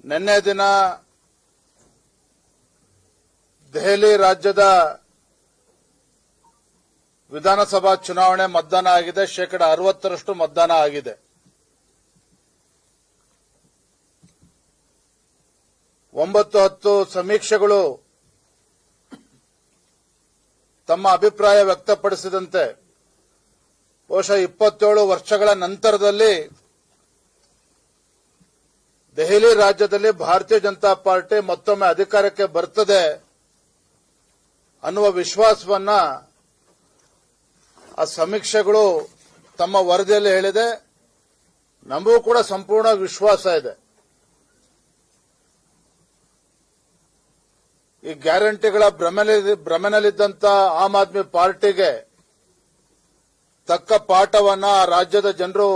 ನಿನ್ನೆ ದಿನ ದೆಹಲಿ ರಾಜ್ಯದ ವಿಧಾನಸಭಾ ಚುನಾವಣೆ ಮತದಾನ ಆಗಿದೆ. 60% ಮತದಾನ ಆಗಿದೆ. 9-10 ಸಮೀಕ್ಷೆಗಳು ತಮ್ಮ ಅಭಿಪ್ರಾಯ ವ್ಯಕ್ತಪಡಿಸಿದಂತೆ ಬಹುಶಃ 27 ವರ್ಷಗಳ ನಂತರದಲ್ಲಿ ದೆಹಲಿ ರಾಜ್ಯದಲ್ಲಿ ಭಾರತೀಯ ಜನತಾ ಪಾರ್ಟಿ ಮತ್ತೊಮ್ಮೆ ಅಧಿಕಾರಕ್ಕೆ ಬರ್ತದೆ ಅನ್ನುವ ವಿಶ್ವಾಸವನ್ನ ಆ ಸಮೀಕ್ಷೆಗಳು ತಮ್ಮ ವರದಿಯಲ್ಲಿ ಹೇಳಿದೆ. ನಮಗೂ ಕೂಡ ಸಂಪೂರ್ಣ ವಿಶ್ವಾಸ ಇದೆ. ಈ ಗ್ಯಾರಂಟಿಗಳ ಭ್ರಮೆನಲ್ಲಿದ್ದಂತ ಆಮ್ ಆದ್ಮಿ ಪಾರ್ಟಿಗೆ ತಕ್ಕ ಪಾಠವನ್ನ ರಾಜ್ಯದ ಜನರು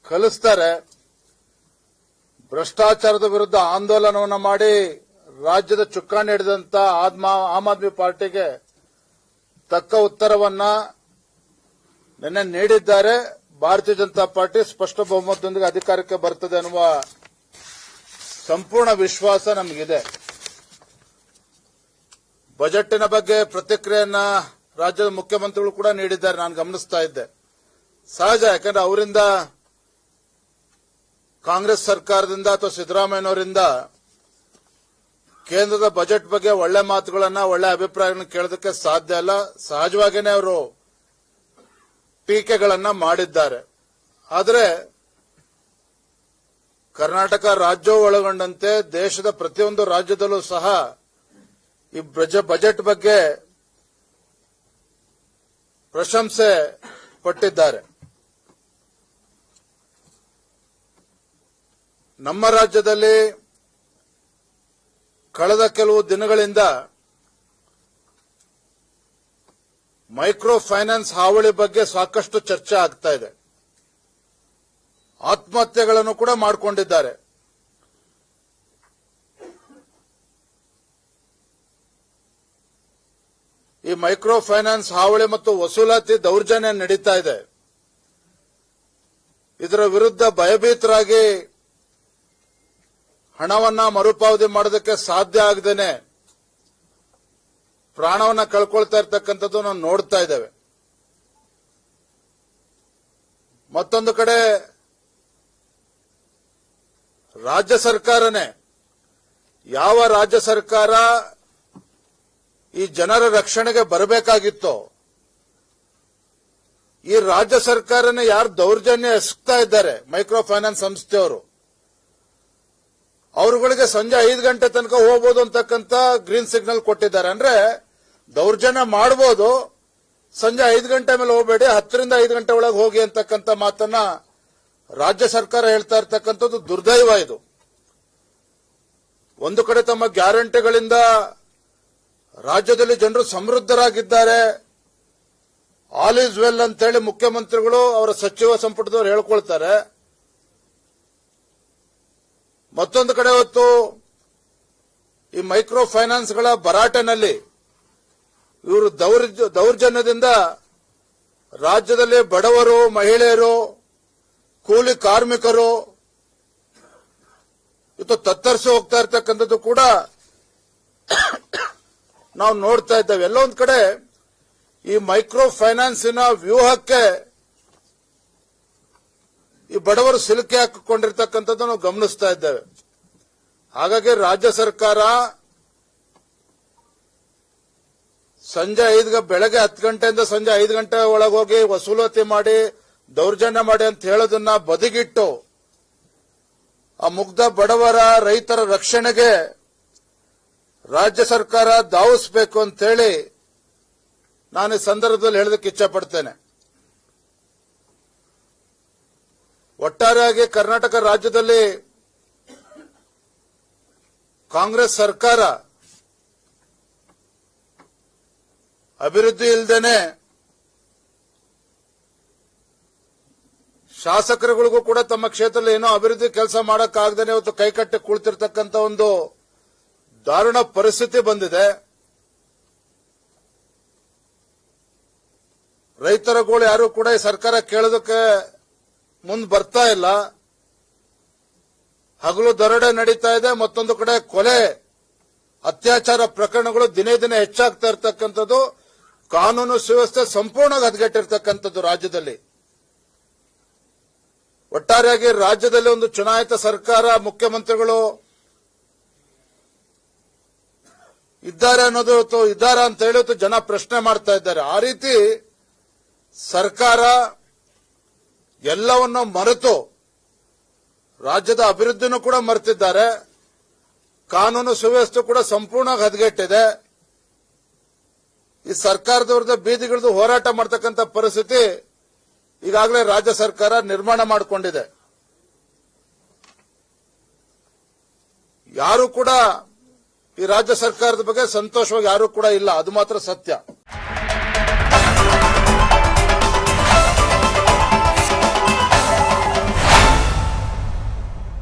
ಕಲಿಸ್ತಾರೆ. ಭ್ರಷ್ಟಾಚಾರದ ವಿರುದ್ಧ ಆಂದೋಲನವನ್ನು ಮಾಡಿ ರಾಜ್ಯದ ಚುಕ್ಕಾಣಿ ಹಿಡಿದಂತ ಆಮ್ ಆದ್ಮಿ ಪಾರ್ಟಿಗೆ ತಕ್ಕ ಉತ್ತರವನ್ನ ನಿನ್ನೆ ನೀಡಿದ್ದಾರೆ. ಭಾರತೀಯ ಜನತಾ ಪಾರ್ಟಿ ಸ್ಪಷ್ಟ ಬಹುಮತದೊಂದಿಗೆ ಅಧಿಕಾರಕ್ಕೆ ಬರ್ತದೆ ಅನ್ನುವ ಸಂಪೂರ್ಣ ವಿಶ್ವಾಸ ನಮಗಿದೆ. ಬಜೆಟ್ನ ಬಗ್ಗೆ ಪ್ರತಿಕ್ರಿಯೆಯನ್ನ ರಾಜ್ಯದ ಮುಖ್ಯಮಂತ್ರಿಗಳು ಕೂಡ ನೀಡಿದ್ದಾರೆ. ನಾನು ಗಮನಿಸ್ತಾ ಇದ್ದೆ. ಸಹಜ, ಯಾಕಂದ್ರೆ ಅವರಿಂದ ಕಾಂಗ್ರೆಸ್ ಸರ್ಕಾರದಿಂದ ಅಥವಾ ಸಿದ್ದರಾಮಯ್ಯನವರಿಂದ ಕೇಂದ್ರದ ಬಜೆಟ್ ಬಗ್ಗೆ ಒಳ್ಳೆ ಮಾತುಗಳನ್ನ, ಒಳ್ಳೆ ಅಭಿಪ್ರಾಯಗಳನ್ನು ಕೇಳೋದಕ್ಕೆ ಸಾಧ್ಯ ಇಲ್ಲ. ಸಹಜವಾಗಿಯೇ ಅವರು ಟೀಕೆಗಳನ್ನ ಮಾಡಿದ್ದಾರೆ. ಆದರೆ ಕರ್ನಾಟಕ ರಾಜ್ಯವೂ ಒಳಗೊಂಡಂತೆ ದೇಶದ ಪ್ರತಿಯೊಂದು ರಾಜ್ಯದಲ್ಲೂ ಸಹ ಈ ಬಜೆಟ್ ಬಗ್ಗೆ ಪ್ರಶಂಸೆ ಪಟ್ಟಿದ್ದಾರೆ. ನಮ್ಮ ರಾಜ್ಯದಲ್ಲಿ ಕಳೆದ ಕೆಲವು ದಿನಗಳಿಂದ ಮೈಕ್ರೋ ಫೈನಾನ್ಸ್ ಹಾವಳಿ ಬಗ್ಗೆ ಸಾಕಷ್ಟು ಚರ್ಚೆ ಆಗ್ತಾ ಇದೆ. ಆತ್ಮಹತ್ಯೆಗಳನ್ನು ಕೂಡ ಮಾಡಿಕೊಂಡಿದ್ದಾರೆ. ಈ ಮೈಕ್ರೋ ಫೈನಾನ್ಸ್ ಹಾವಳಿ ಮತ್ತು ವಸೂಲಾತಿ ದೌರ್ಜನ್ಯ ನಡೀತಾ ಇದೆ. ಇದರ ವಿರುದ್ಧ ಭಯಭೀತರಾಗಿ ಹಣವನ್ನ ಮರುಪಾವತಿ ಮಾಡೋದಕ್ಕೆ ಸಾಧ್ಯ ಆಗದೇನೆ ಪ್ರಾಣವನ್ನ ಕಳ್ಕೊಳ್ತಾ ಇರ್ತಕ್ಕಂಥದ್ದು ನಾವು ನೋಡ್ತಾ ಇದ್ದೇವೆ. ಮತ್ತೊಂದು ಕಡೆ ರಾಜ್ಯ ಸರ್ಕಾರನೇ, ಯಾವ ರಾಜ್ಯ ಸರ್ಕಾರ ಈ ಜನರ ರಕ್ಷಣೆಗೆ ಬರಬೇಕಾಗಿತ್ತೋ ಈ ರಾಜ್ಯ ಸರ್ಕಾರನೇ ಯಾರು ದೌರ್ಜನ್ಯ ಎಸಗ್ತಾ ಇದ್ದಾರೆ ಮೈಕ್ರೋ ಫೈನಾನ್ಸ್ ಸಂಸ್ಥೆಯವರು, ಅವರುಗಳಿಗೆ ಸಂಜೆ 5 ಗಂಟೆ ತನಕ ಹೋಗಬಹುದು ಅಂತಕ್ಕಂಥ ಗ್ರೀನ್ ಸಿಗ್ನಲ್ ಕೊಟ್ಟಿದ್ದಾರೆ. ಅಂದ್ರೆ ದೌರ್ಜನ್ಯ ಮಾಡಬಹುದು, ಸಂಜೆ 5 ಗಂಟೆ ಮೇಲೆ ಹೋಗಬೇಡಿ, 10 ರಿಂದ 5 ಗಂಟೆ ಒಳಗೆ ಹೋಗಿ ಅಂತಕ್ಕಂಥ ಮಾತನ್ನ ರಾಜ್ಯ ಸರ್ಕಾರ ಹೇಳ್ತಾ ಇರ್ತಕ್ಕಂಥದ್ದು ದುರ್ದೈವ. ಇದು ಒಂದು ಕಡೆ ತಮ್ಮ ಗ್ಯಾರಂಟಿಗಳಿಂದ ರಾಜ್ಯದಲ್ಲಿ ಜನರು ಸಮೃದ್ಧರಾಗಿದ್ದಾರೆ, ಆಲ್ ಈಸ್ ವೆಲ್ ಅಂತೇಳಿ ಮುಖ್ಯಮಂತ್ರಿಗಳು ಅವರ ಸಚಿವ ಸಂಪುಟದವರು ಹೇಳ್ಕೊಳ್ತಾರೆ. ಮತ್ತೊಂದು ಕಡೆ ಹೊತ್ತು ಈ ಮೈಕ್ರೋ ಫೈನಾನ್ಸ್ಗಳ ಭರಾಟೆನಲ್ಲಿ ಇವರು ದೌರ್ಜನ್ಯದಿಂದ ರಾಜ್ಯದಲ್ಲಿ ಬಡವರು, ಮಹಿಳೆಯರು, ಕೂಲಿ ಕಾರ್ಮಿಕರು ಇವತ್ತು ತತ್ತರಿಸಿ ಹೋಗ್ತಾ ಇರ್ತಕ್ಕಂಥದ್ದು ಕೂಡ ನಾವು ನೋಡ್ತಾ ಇದ್ದೇವೆ. ಎಲ್ಲೊಂದು ಕಡೆ ಈ ಮೈಕ್ರೋ ಫೈನಾನ್ಸಿನ ವ್ಯೂಹಕ್ಕೆ ಈ ಬಡವರು ಸಿಲುಕಿ ಹಾಕಿಕೊಂಡಿರ್ತಕ್ಕಂಥದ್ದು ನಾವು ಗಮನಿಸ್ತಾ ಇದ್ದೇವೆ. ಹಾಗಾಗಿ ರಾಜ್ಯ ಸರ್ಕಾರ ಬೆಳಗ್ಗೆ 10 ಗಂಟೆಯಿಂದ ಸಂಜೆ 5 ಗಂಟೆ ಒಳಗೆ ಹೋಗಿ ವಸೂಲಾತಿ ಮಾಡಿ ದೌರ್ಜನ್ಯ ಮಾಡಿ ಅಂತ ಹೇಳೋದನ್ನ ಬದಿಗಿಟ್ಟು ಆ ಮುಗ್ಧ ಬಡವರ, ರೈತರ ರಕ್ಷಣೆಗೆ ರಾಜ್ಯ ಸರ್ಕಾರ ಧಾವಿಸಬೇಕು ಅಂತ ಹೇಳಿ ನಾನು ಈ ಸಂದರ್ಭದಲ್ಲಿ ಹೇಳೋದಕ್ಕೆ ಇಚ್ಛಪಡ್ತೇನೆ. ಒಟ್ಟಾರೆಯಾಗಿ ಕರ್ನಾಟಕ ರಾಜ್ಯದಲ್ಲಿ ಕಾಂಗ್ರೆಸ್ ಸರ್ಕಾರ ಅಭಿವೃದ್ಧಿ ಇಲ್ಲದೇನೆ ಶಾಸಕರುಗಳಿಗೂ ಕೂಡ ತಮ್ಮ ಕ್ಷೇತ್ರದಲ್ಲಿ ಏನೋ ಅಭಿವೃದ್ಧಿ ಕೆಲಸ ಮಾಡಕ್ಕಾಗದೇನೆ ಇವತ್ತು ಕೈಕಟ್ಟಿ ಕುಳಿತಿರ್ತಕ್ಕಂಥ ಒಂದು ದಾರುಣ ಪರಿಸ್ಥಿತಿ ಬಂದಿದೆ. ರೈತರ ಗೋಳು ಯಾರು ಕೂಡ ಈ ಸರ್ಕಾರ ಕೇಳೋದಕ್ಕೆ ಮುಂದೆ ಬರ್ತಾ ಇಲ್ಲ. ಹಗಲು ದರೋಡೆ ನಡೀತಾ ಇದೆ, ಮತ್ತೊಂದು ಕಡೆ ಕೊಲೆ ಅತ್ಯಾಚಾರ ಪ್ರಕರಣಗಳು ದಿನೇ ದಿನೇ ಹೆಚ್ಚಾಗ್ತಾ ಇರತಕ್ಕಂಥದ್ದು, ಕಾನೂನು ಸುವ್ಯವಸ್ಥೆ ಸಂಪೂರ್ಣ ಹದಗೆಟ್ಟಿರ್ತಕ್ಕಂಥದ್ದು ರಾಜ್ಯದಲ್ಲಿ. ಒಟ್ಟಾರೆಯಾಗಿ ರಾಜ್ಯದಲ್ಲಿ ಒಂದು ಚುನಾಯಿತ ಸರ್ಕಾರ, ಮುಖ್ಯಮಂತ್ರಿಗಳು ಇದ್ದಾರೆ ಅನ್ನೋದು ಇವತ್ತು ಇದ್ದಾರಾ ಅಂತ ಹೇಳಿ ಜನ ಪ್ರಶ್ನೆ ಮಾಡ್ತಾ ಇದ್ದಾರೆ. ಆ ರೀತಿ ಸರ್ಕಾರ ಎಲ್ಲವನ್ನೂ ಮರೆತು ರಾಜ್ಯದ ಅಭಿವೃದ್ಧಿನೂ ಕೂಡ ಮರೆತಿದ್ದಾರೆ. ಕಾನೂನು ಸುವ್ಯವಸ್ಥೆ ಕೂಡ ಸಂಪೂರ್ಣ ಹದಗೆಟ್ಟಿದೆ. ಈ ಸರ್ಕಾರದ ವಿರುದ್ಧ ಬೀದಿಗಿಳಿದು ಹೋರಾಟ ಮಾಡತಕ್ಕಂಥ ಪರಿಸ್ಥಿತಿ ಈಗಾಗಲೇ ರಾಜ್ಯ ಸರ್ಕಾರ ನಿರ್ಮಾಣ ಮಾಡಿಕೊಂಡಿದೆ. ಯಾರು ಕೂಡ ಈ ರಾಜ್ಯ ಸರ್ಕಾರದ ಬಗ್ಗೆ ಸಂತೋಷವಾಗಿ ಯಾರು ಕೂಡ ಇಲ್ಲ, ಅದು ಮಾತ್ರ ಸತ್ಯ.